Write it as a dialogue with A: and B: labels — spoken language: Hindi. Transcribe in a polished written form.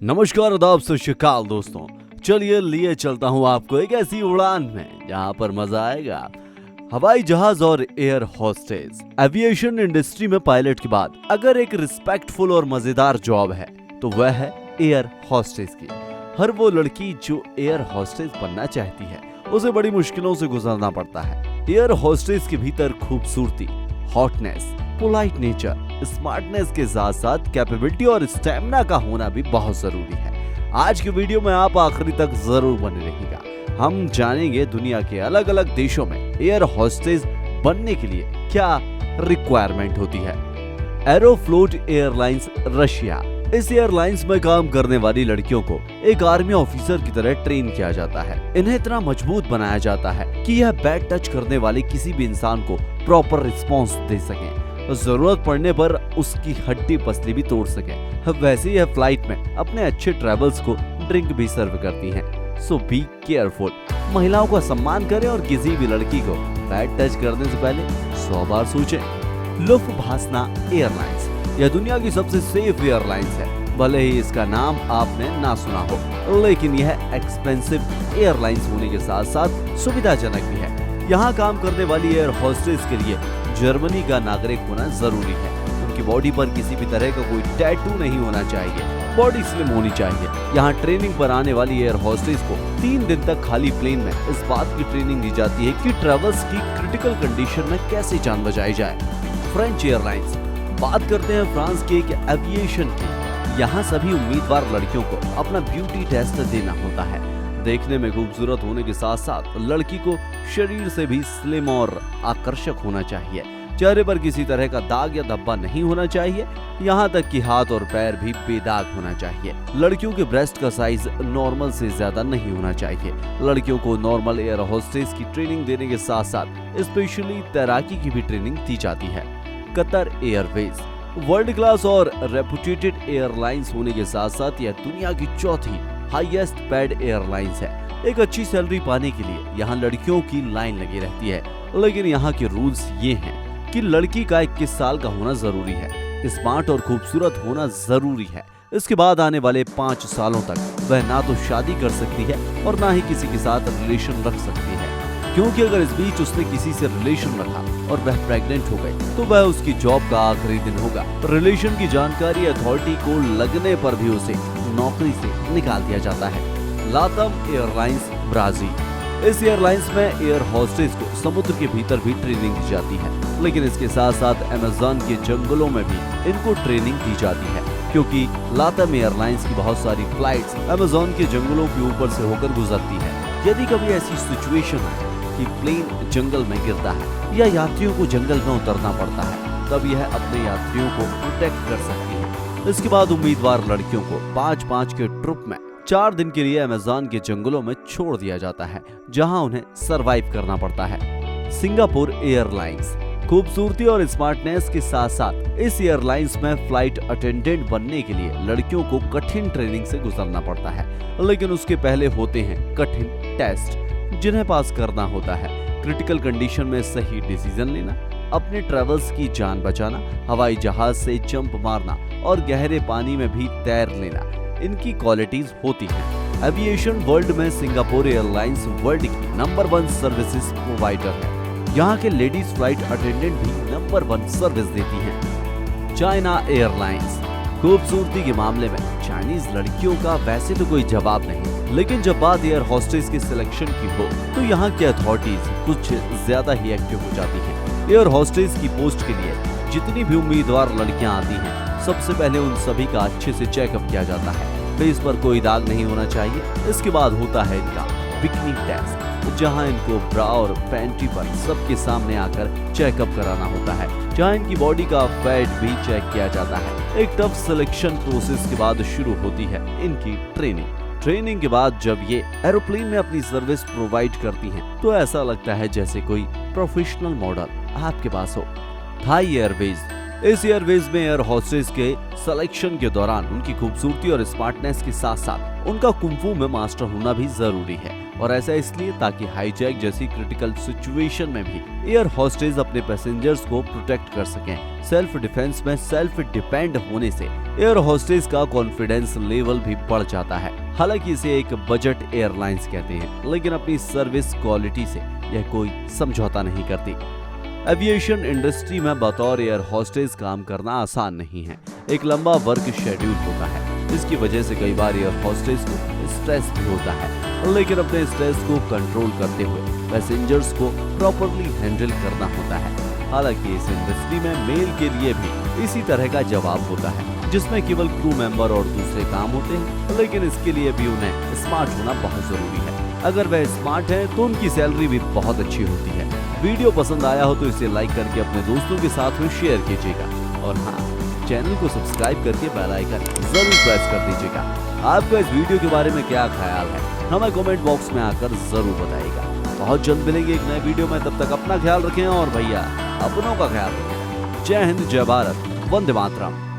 A: नमस्कार, आदाब, सत श्री अकाल दोस्तों। चलिए लिए चलता हूँ आपको एक ऐसी उड़ान में जहाँ पर मजा आएगा। हवाई जहाज और एयर होस्टेस। एविएशन इंडस्ट्री में पायलट के बाद अगर एक रिस्पेक्टफुल और मजेदार जॉब है तो वह है एयर होस्टेस की। हर वो लड़की जो एयर होस्टेस बनना चाहती है उसे बड़ी मुश्किलों से गुजरना पड़ता है। एयर होस्टेस के भीतर खूबसूरती, हॉटनेस, पोलाइट नेचर, स्मार्टनेस के साथ साथ कैपेबिलिटी और स्टैमिना का होना भी बहुत जरूरी है। आज की वीडियो में आप आखिरी तक जरूर बने रहिएगा। हम जानेंगे दुनिया के अलग अलग देशों में एयर होस्टेस बनने के लिए क्या रिक्वायरमेंट होती है। Aeroflot airlines Russia. इस एयरलाइंस में काम करने वाली लड़कियों को एक आर्मी ऑफिसर की तरह ट्रेन किया जाता है। इन्हें इतना मजबूत बनाया जाता है कि यह बैड टच करने वाले किसी भी इंसान को प्रॉपर रिस्पॉन्स दे सके, जरूरत पड़ने पर उसकी हड्डी पसली भी तोड़ सके। वैसे ही यह फ्लाइट में अपने अच्छे ट्रेवल्स को ड्रिंक भी सर्व करती हैं। सो बी केयरफुल। महिलाओं का सम्मान करें और किसी भी लड़की को बैड टच करने से पहले 100 बार सोचें। Lufthansa airlines. यह दुनिया की सबसे सेफ एयरलाइंस है। भले ही इसका नाम आपने ना सुना हो, लेकिन यह एक्सपेंसिव एयरलाइंस होने के साथ साथ सुविधाजनक भी है। यहाँ काम करने वाली एयर होस्टेस के लिए जर्मनी का नागरिक होना जरूरी है। उनकी बॉडी पर किसी भी तरह का कोई टैटू नहीं होना चाहिए। बॉडी स्लिम होनी चाहिए। यहाँ ट्रेनिंग पर आने वाली एयर होस्टेस को 3 दिन तक खाली प्लेन में इस बात की ट्रेनिंग दी जाती है कि ट्रेवल्स की क्रिटिकल कंडीशन में कैसे जान बचाई जाए। French airlines. बात करते हैं फ्रांस के एक एविएशन की। यहाँ सभी उम्मीदवार लड़कियों को अपना ब्यूटी टेस्ट देना होता है। देखने में खूबसूरत होने के साथ साथ लड़की को शरीर से भी स्लिम और आकर्षक होना चाहिए। चेहरे पर किसी तरह का दाग या धब्बा नहीं होना चाहिए। यहाँ तक कि हाथ और पैर भी बेदाग होना चाहिए। लड़कियों के ब्रेस्ट का साइज नॉर्मल से ज्यादा नहीं होना चाहिए। लड़कियों को नॉर्मल एयर होस्टेस की ट्रेनिंग देने के साथ साथ स्पेशली तैराकी की भी ट्रेनिंग दी जाती है। Qatar Airways. वर्ल्ड क्लास और रेपुटेटेड एयरलाइंस होने के साथ साथ यह दुनिया की चौथी हाईएस्ट पेड एयरलाइंस है। एक अच्छी सैलरी पाने के लिए यहाँ लड़कियों की लाइन लगी रहती है, लेकिन यहाँ के रूल्स ये हैं कि लड़की का 21 साल का होना जरूरी है, स्मार्ट और खूबसूरत होना जरूरी है। इसके बाद आने वाले 5 सालों तक वह ना तो शादी कर सकती है और ना ही किसी के साथ रिलेशन रख सकती है, क्योंकि अगर इस बीच उसने किसी से रिलेशन रखा और वह प्रेग्नेंट हो गई तो वह उसकी जॉब का आखिरी दिन होगा। रिलेशन की जानकारी अथॉरिटी को लगने पर भी उसे नौकरी से निकाल दिया जाता है। लातम एयरलाइंस ब्राजील। इस एयरलाइंस में एयर होस्टेस को समुद्र के भीतर भी ट्रेनिंग दी जाती है, लेकिन इसके साथ साथ अमेज़न के जंगलों में भी इनको ट्रेनिंग दी जाती है, क्योंकि लातम एयरलाइंस की बहुत सारी फ्लाइट्स अमेज़न के जंगलों के ऊपर से होकर गुजरती है। यदि कभी ऐसी सिचुएशन है कि प्लेन जंगल में गिरता है या यात्रियों को जंगल में उतरना पड़ता है, तब यह अपने यात्रियों को प्रोटेक्ट कर सकती है। इसके बाद उम्मीदवार लड़कियों को 5-5 के ट्रुप में 4 दिन के लिए अमेज़न के जंगलों में छोड़ दिया जाता है, जहां उन्हें सरवाइव करना पड़ता है। Singapore airlines. खूबसूरती और स्मार्टनेस के साथ साथ इस एयरलाइंस में फ्लाइट अटेंडेंट बनने के लिए लड़कियों को कठिन ट्रेनिंग से गुजरना पड़ता है, लेकिन उसके पहले होते हैं कठिन टेस्ट जिन्हें पास करना होता है। क्रिटिकल कंडीशन में सही डिसीजन लेना, अपने ट्रेवल्स की जान बचाना, हवाई जहाज से जंप मारना और गहरे पानी में भी तैर लेना, इनकी क्वालिटीज होती हैं। एविएशन वर्ल्ड में सिंगापुर एयरलाइंस वर्ल्ड की नंबर 1 सर्विसेज प्रोवाइडर है। यहाँ के लेडीज फ्लाइट अटेंडेंट भी नंबर 1 सर्विस देती हैं। China airlines. खूबसूरती के मामले में चाइनीज लड़कियों का वैसे तो कोई जवाब नहीं, लेकिन जब बात एयर होस्टेस की सिलेक्शन की हो तो यहाँ की अथॉरिटीज कुछ ज्यादा ही एक्टिव हो जाती हैं। एयर होस्टेस की पोस्ट के लिए जितनी भी उम्मीदवार लड़कियां आती हैं, सबसे पहले उन सभी का अच्छे से चेकअप किया जाता है। फेस पर कोई दाग नहीं होना चाहिए। इसके बाद होता है इनका बिकनी टेस्ट, जहां इनको ब्रा और पैंटी पर सबके सामने आकर चेकअप कराना होता है, जहां इनकी बॉडी का फैट भी चेक किया जाता है। एक टफ सिलेक्शन प्रोसेस के बाद शुरू होती है इनकी ट्रेनिंग के बाद जब ये एरोप्लेन में अपनी सर्विस प्रोवाइड करती हैं, तो ऐसा लगता है जैसे कोई प्रोफेशनल मॉडल आपके पास हो। Thai airways. इस एयरवेज में एयर होस्टेस के सिलेक्शन के दौरान उनकी खूबसूरती और स्मार्टनेस के साथ साथ उनका कुंफू में मास्टर होना भी जरूरी है, और ऐसा इसलिए ताकि हाईजैक जैसी क्रिटिकल सिचुएशन में भी एयर होस्टेस अपने पैसेंजर्स को प्रोटेक्ट कर सकें। सेल्फ डिफेंस में सेल्फ डिपेंड होने से एयर होस्टेस का कॉन्फिडेंस लेवल भी बढ़ जाता है। हालांकि इसे एक बजट एयरलाइंस कहते हैं, लेकिन अपनी सर्विस क्वालिटी से यह कोई समझौता नहीं करती। एविएशन इंडस्ट्री में बतौर एयर होस्टेस काम करना आसान नहीं है। एक लंबा वर्क शेड्यूल होता है, इसकी वजह से कई बार एयर होस्टेस को स्ट्रेस भी होता है, लेकिन अपने स्ट्रेस को कंट्रोल करते हुए पैसेंजर्स को प्रॉपर्ली हैंडल करना होता है। हालांकि इस इंडस्ट्री में मेल के लिए भी इसी तरह का जवाब होता है, जिसमें केवल क्रू मेंबर और दूसरे काम होते हैं, लेकिन इसके लिए भी उन्हें स्मार्ट होना बहुत जरूरी है। अगर वह स्मार्ट है तो उनकी सैलरी भी बहुत अच्छी होती है। वीडियो पसंद आया हो तो इसे लाइक करके अपने दोस्तों के साथ में शेयर कीजिएगा, और हाँ, चैनल को सब्सक्राइब करके बेल आइकन जरूर प्रेस कर दीजिएगा। आपका इस वीडियो के बारे में क्या ख्याल है, हमें कमेंट बॉक्स में आकर जरूर बताइएगा। बहुत जल्द मिलेंगे एक नए वीडियो में, तब तक अपना ख्याल रखें और भैया अपनों का ख्याल रखें। जय हिंद, जय भारत, वंदे मातरम।